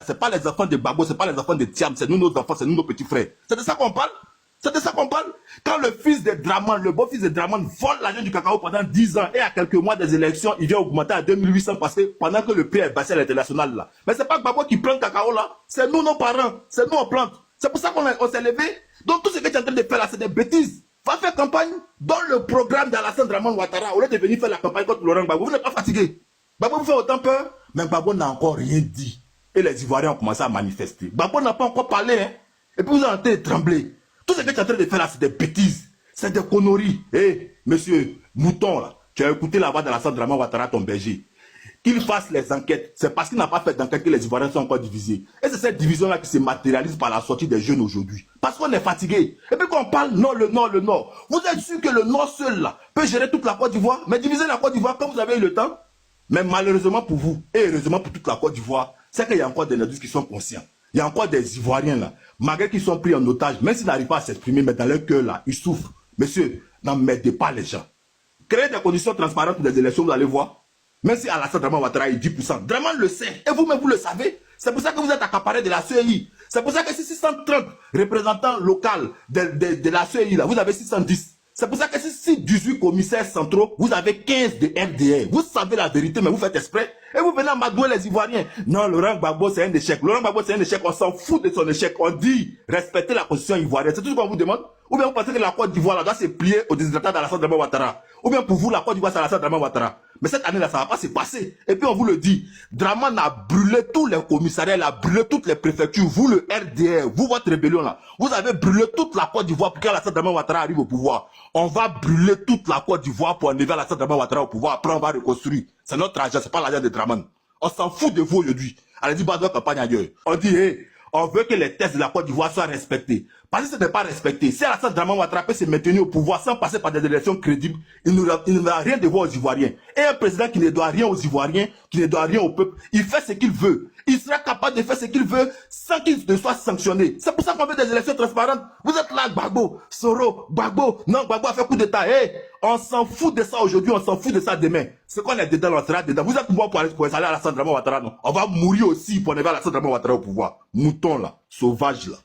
c'est pas les enfants de Gbagbo, c'est pas les enfants de Thiam, c'est nous nos enfants, c'est nous nos petits frères. C'est de ça qu'on parle. C'est de ça qu'on parle. Quand le fils de Draman, le beau-fils de Draman vole l'argent du cacao pendant 10 ans et à quelques mois des élections, il vient augmenter à 2800 parce que pendant que le prix est baissé à l'international là. Mais c'est pas Gbagbo qui plante le cacao là, c'est nous nos parents, c'est nous on plante. C'est pour ça qu'on s'est levé. Donc tout ce que tu es en train de faire là, c'est des bêtises. Va faire campagne dans le programme d'Alassane Draman Ouattara au lieu de venir faire la campagne contre Laurent Gbagbo. Vous n'êtes pas fatigué. Gbagbo vous fait autant peur, mais Gbagbo n'a encore rien dit. Et les Ivoiriens ont commencé à manifester. Gbagbo n'a pas encore parlé, hein. Et puis vous êtes en train de trembler. Tout ce que tu es en train de faire là, c'est des bêtises. C'est des conneries. Eh, monsieur Mouton, là, tu as écouté la voix d'Alassane Draman Ouattara, ton berger. Qu'il fasse les enquêtes. C'est parce qu'il n'a pas fait d'enquête que les Ivoiriens sont encore divisés. Et c'est cette division-là qui se matérialise par la sortie des jeunes aujourd'hui. Parce qu'on est fatigué. Et puis quand on parle non, le Nord, le Nord. Vous êtes sûr que le Nord seul, là, peut gérer toute la Côte d'Ivoire? Mais diviser la Côte d'Ivoire quand vous avez eu le temps? Mais malheureusement pour vous, et heureusement pour toute la Côte d'Ivoire, c'est qu'il y a encore des Nordistes qui sont conscients. Il y a encore des Ivoiriens là, malgré qu'ils sont pris en otage, même s'ils n'arrivent pas à s'exprimer, mais dans leur cœur là, ils souffrent. Monsieur, n'emmerdez pas les gens. Créez des conditions transparentes pour des élections, vous allez voir. Même si Alassane Draman Ouattara est 10%, Draman le sait, et vous-même vous le savez. C'est pour ça que vous êtes accaparé de la CEI. C'est pour ça que si 630 représentants locaux de la CEI, là, vous avez 610. C'est pour ça que si 18 commissaires centraux, vous avez 15 de RDR. Vous savez la vérité, mais vous faites exprès. Et vous venez à m'adouer les Ivoiriens. Non, Laurent Gbagbo, c'est un échec. Laurent Gbagbo, c'est un échec. On s'en fout de son échec. On dit respecter la constitution ivoirienne. C'est tout ce qu'on vous demande. Ou bien vous pensez que la Côte d'Ivoire doit se plier au désirata d'Alassane Draman Ouattara. Ou bien pour vous, la Côte d'Ivoire, c'est Alassane Draman Ouattara. Mais cette année-là, ça ne va pas se passer. Et puis on vous le dit, Draman a brûlé tous les commissariats, il a brûlé toutes les préfectures. Vous, le RDR, vous, votre rébellion là, vous avez brûlé toute la Côte d'Ivoire pour qu'Alassane Draman Ouattara arrive au pouvoir. On va brûler toute la Côte d'Ivoire pour enlever Alassane Draman Ouattara au pouvoir. Après, on va reconstruire. C'est notre argent, c'est pas l'argent de Draman. On s'en fout de vous aujourd'hui. Allez, dit, bah, campagne ailleurs. On dit, hey, on veut que les tests de la Côte d'Ivoire soient respectés. Parce que ce n'est pas respecté. Si Alassane Draman Ouattara peut se maintenir au pouvoir sans passer par des élections crédibles, il ne va rien devoir aux Ivoiriens. Et un président qui ne doit rien aux Ivoiriens, qui ne doit rien au peuple, il fait ce qu'il veut. Il sera capable de faire ce qu'il veut sans qu'il ne soit sanctionné. C'est pour ça qu'on veut des élections transparentes. Vous êtes là, Gbagbo, Soro, Gbagbo. Non, Gbagbo a fait coup d'état. Hey, on s'en fout de ça aujourd'hui, on s'en fout de ça demain. Ce qu'on est dedans, on sera dedans. Vous êtes mort pour aller à Alassane Draman Ouattara, non? On va mourir aussi pour enlever Alassane Draman Ouattara au pouvoir. Mouton là, sauvage là.